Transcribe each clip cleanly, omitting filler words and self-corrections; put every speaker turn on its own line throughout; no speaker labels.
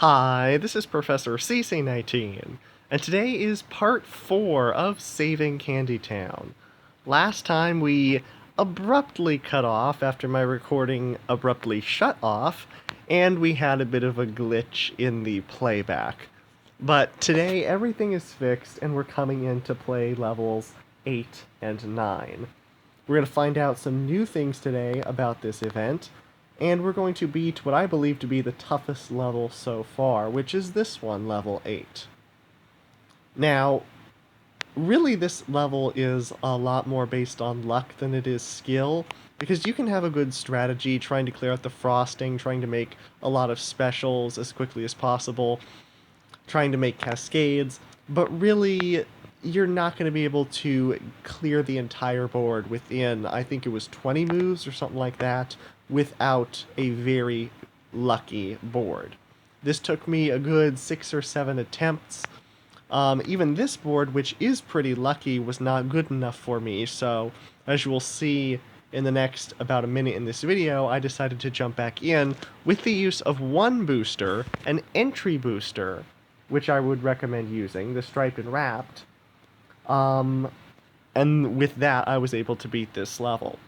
Hi, this is Professor CC19, and today is part 4 of Saving Candy Town. Last time we abruptly cut off after my recording abruptly shut off, and we had a bit of a glitch in the playback. But today everything is fixed, and we're coming in to play levels 8 and 9. We're going to find out some new things today about this event, and we're going to beat what I believe to be the toughest level so far, which is this one, level 8. Now, really this level is a lot more based on luck than it is skill, because you can have a good strategy trying to clear out the frosting, trying to make a lot of specials as quickly as possible, trying to make cascades, but really you're not going to be able to clear the entire board within, I think it was 20 moves or something like that, without a very lucky board. This took me a good 6 or 7 attempts. Even this board, which is pretty lucky, was not good enough for me, so as you will see in the next about a minute in this video, I decided to jump back in with the use of one booster, an entry booster, which I would recommend using, the Striped and Wrapped. And with that, I was able to beat this level.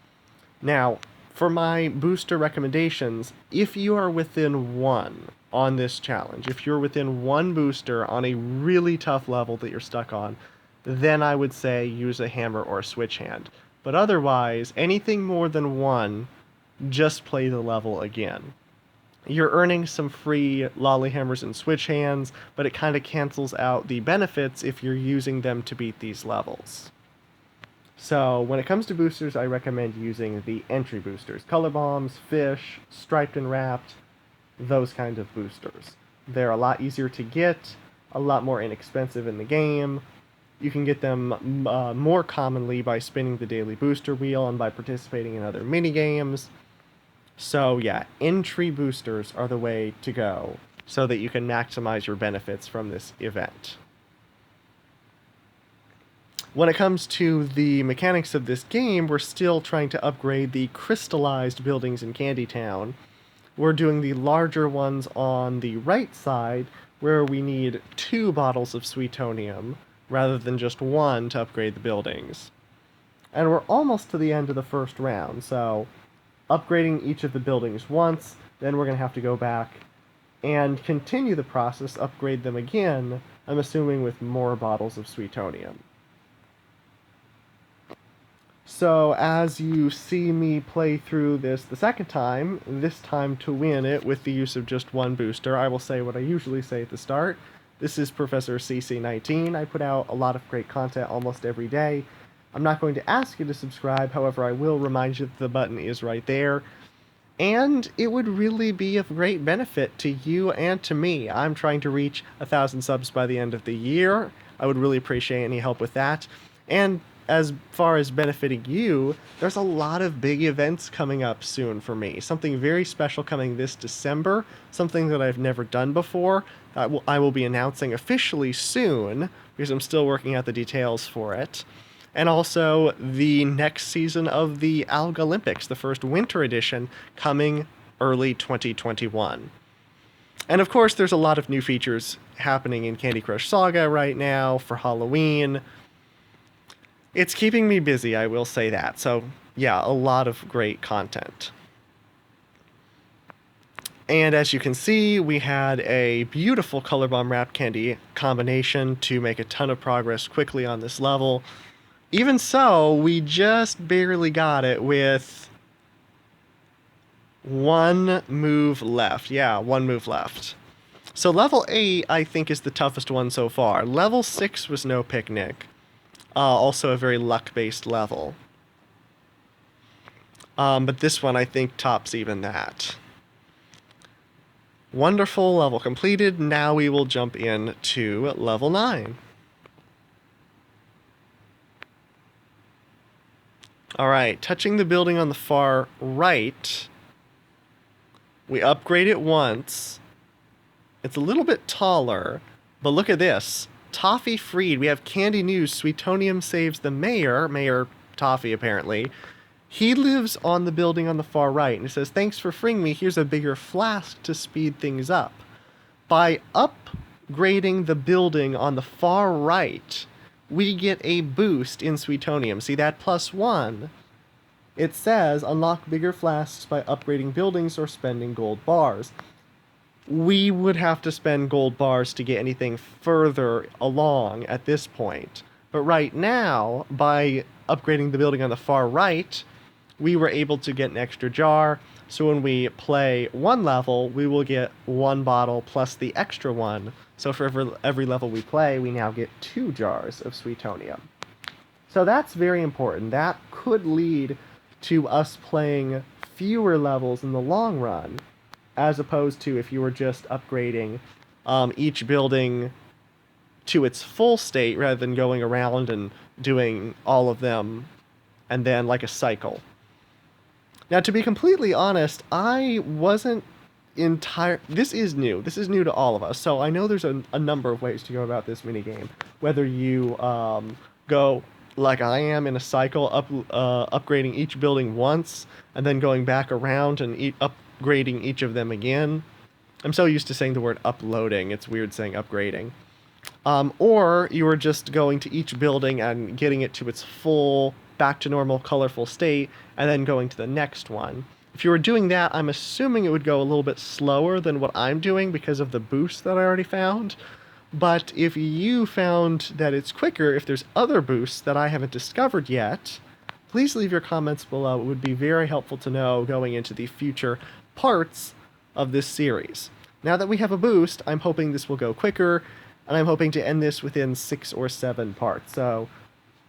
Now, for my booster recommendations, if you are within one on this challenge, if you're within one booster on a really tough level that you're stuck on, then I would say use a hammer or a switch hand. But otherwise, anything more than one, just play the level again. You're earning some free lolly hammers and switch hands, but it kind of cancels out the benefits if you're using them to beat these levels. So when it comes to boosters, I recommend using the entry boosters. Color Bombs, Fish, Striped and Wrapped, those kinds of boosters. They're a lot easier to get, a lot more inexpensive in the game. You can get them more commonly by spinning the daily booster wheel and by participating in other minigames. So yeah, entry boosters are the way to go so that you can maximize your benefits from this event. When it comes to the mechanics of this game, we're still trying to upgrade the crystallized buildings in Candy Town. We're doing the larger ones on the right side, where we need 2 bottles of Sweetonium, rather than just 1 to upgrade the buildings. And we're almost to the end of the first round, so upgrading each of the buildings once, then we're going to have to go back and continue the process, upgrade them again, I'm assuming with more bottles of Sweetonium. So as you see me play through this the second time, this time to win it with the use of just one booster, I will say what I usually say at the start. This is Professor CC19. I put out a lot of great content almost every day. I'm not going to ask you to subscribe, however I will remind you that the button is right there. And it would really be of great benefit to you and to me. I'm trying to reach 1,000 subs by the end of the year. I would really appreciate any help with that. And as far as benefiting you, there's a lot of big events coming up soon for me. Something very special coming this December, something that I've never done before. I will be announcing officially soon, because I'm still working out the details for it. And also the next season of the Alga Olympics, the first winter edition, coming early 2021. And of course, there's a lot of new features happening in Candy Crush Saga right now for Halloween. It's keeping me busy, I will say that. So yeah, a lot of great content. And as you can see, we had a beautiful Color Bomb Wrapped Candy combination to make a ton of progress quickly on this level. Even so, we just barely got it with 1 move left. Yeah, 1 move left. So level 8, I think, is the toughest one so far. Level 6 was no picnic. Also a very luck-based level. But this one, I think, tops even that. Wonderful, level completed. Now we will jump in to level 9. Alright, touching the building on the far right, we upgrade it once. It's a little bit taller, but look at this. Toffee freed. We have Candy News. Sweetonium saves the mayor. Mayor Toffee, apparently. He lives on the building on the far right, and it says, "Thanks for freeing me. Here's a bigger flask to speed things up." By upgrading the building on the far right, we get a boost in Sweetonium. See that +1? It says unlock bigger flasks by upgrading buildings or spending gold bars. We would have to spend gold bars to get anything further along at this point. But right now, by upgrading the building on the far right, we were able to get an extra jar. So when we play one level, we will get one bottle plus the extra one. So for every level we play, we now get 2 jars of Sweetonium. So that's very important. That could lead to us playing fewer levels in the long run, as opposed to if you were just upgrading each building to its full state rather than going around and doing all of them and then like a cycle. Now, to be completely honest, I wasn't this is new. This is new to all of us, so I know there's a number of ways to go about this minigame. Whether you go like I am in a cycle, upgrading each building once, and then going back around and upgrading each of them again. I'm so used to saying the word uploading, it's weird saying upgrading. Or you were just going to each building and getting it to its full, back to normal, colorful state, and then going to the next one. If you were doing that, I'm assuming it would go a little bit slower than what I'm doing because of the boost that I already found. But if you found that it's quicker, if there's other boosts that I haven't discovered yet, please leave your comments below. It would be very helpful to know going into the future parts of this series. Now that we have a boost, I'm hoping this will go quicker, and I'm hoping to end this within 6 or 7 parts. So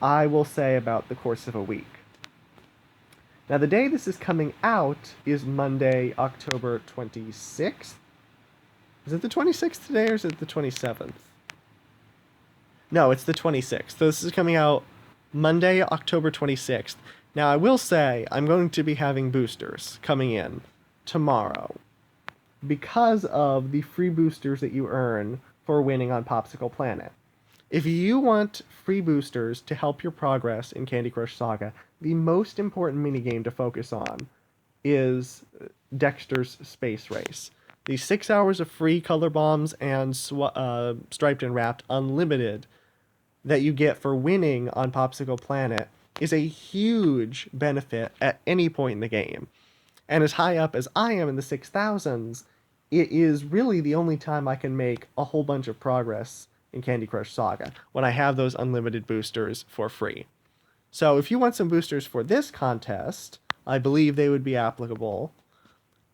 I will say about the course of a week. Now the day this is coming out is Monday, October 26th. Is it the 26th today, or is it the 27th? No, it's the 26th. So this is coming out Monday, October 26th. Now, I will say I'm going to be having boosters coming in tomorrow because of the free boosters that you earn for winning on Popsicle Planet. If you want free boosters to help your progress in Candy Crush Saga, the most important minigame to focus on is Dexter's Space Race. The 6 hours of free color bombs and striped and wrapped unlimited that you get for winning on Popsicle Planet is a huge benefit at any point in the game. And as high up as I am in the 6,000s, it is really the only time I can make a whole bunch of progress in Candy Crush Saga, when I have those unlimited boosters for free. So if you want some boosters for this contest, I believe they would be applicable.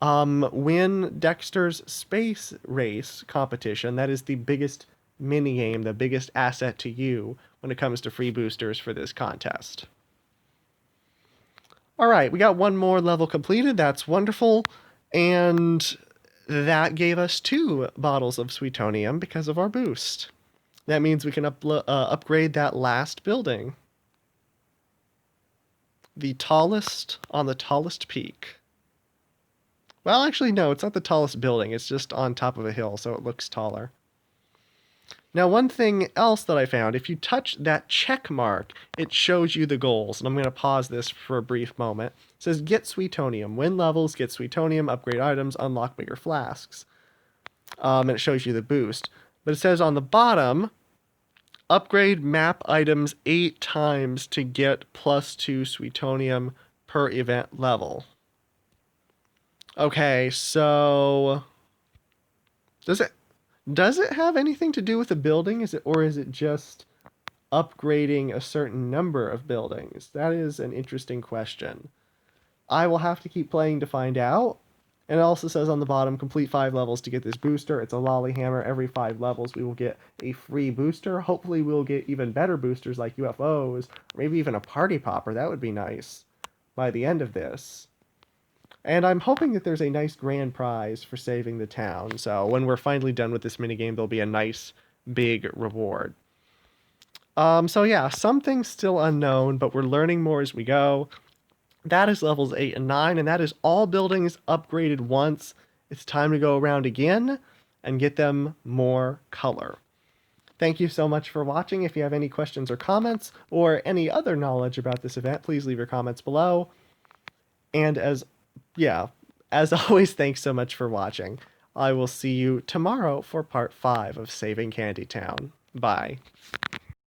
Win Dexter's Space Race competition. That is the biggest minigame, the biggest asset to you when it comes to free boosters for this contest. Alright, we got one more level completed. That's wonderful. And that gave us 2 bottles of Sweetonium because of our boost. That means we can upgrade that last building. The tallest on the tallest peak. Well, actually, no, it's not the tallest building. It's just on top of a hill, so it looks taller. Now, one thing else that I found, if you touch that check mark, it shows you the goals. And I'm going to pause this for a brief moment. It says, get Sweetonium. Win levels, get Sweetonium, upgrade items, unlock bigger flasks. And it shows you the boost. But it says on the bottom, upgrade map items 8 times to get +2 Sweetonium per event level. Okay, so does it have anything to do with the building? Or is it just upgrading a certain number of buildings? That is an interesting question. I will have to keep playing to find out. And it also says on the bottom, complete 5 levels to get this booster. It's a lolly hammer. Every 5 levels we will get a free booster. Hopefully we'll get even better boosters like UFOs, or maybe even a party popper. That would be nice by the end of this. And I'm hoping that there's a nice grand prize for saving the town. So when we're finally done with this minigame, there'll be a nice big reward. So yeah, some things still unknown, but we're learning more as we go. That is levels 8 and 9, and that is all buildings upgraded once. It's time to go around again and get them more color. Thank you so much for watching. If you have any questions or comments, or any other knowledge about this event, please leave your comments below. And as always, thanks so much for watching. I will see you tomorrow for part 5 of Saving Candy Town. Bye.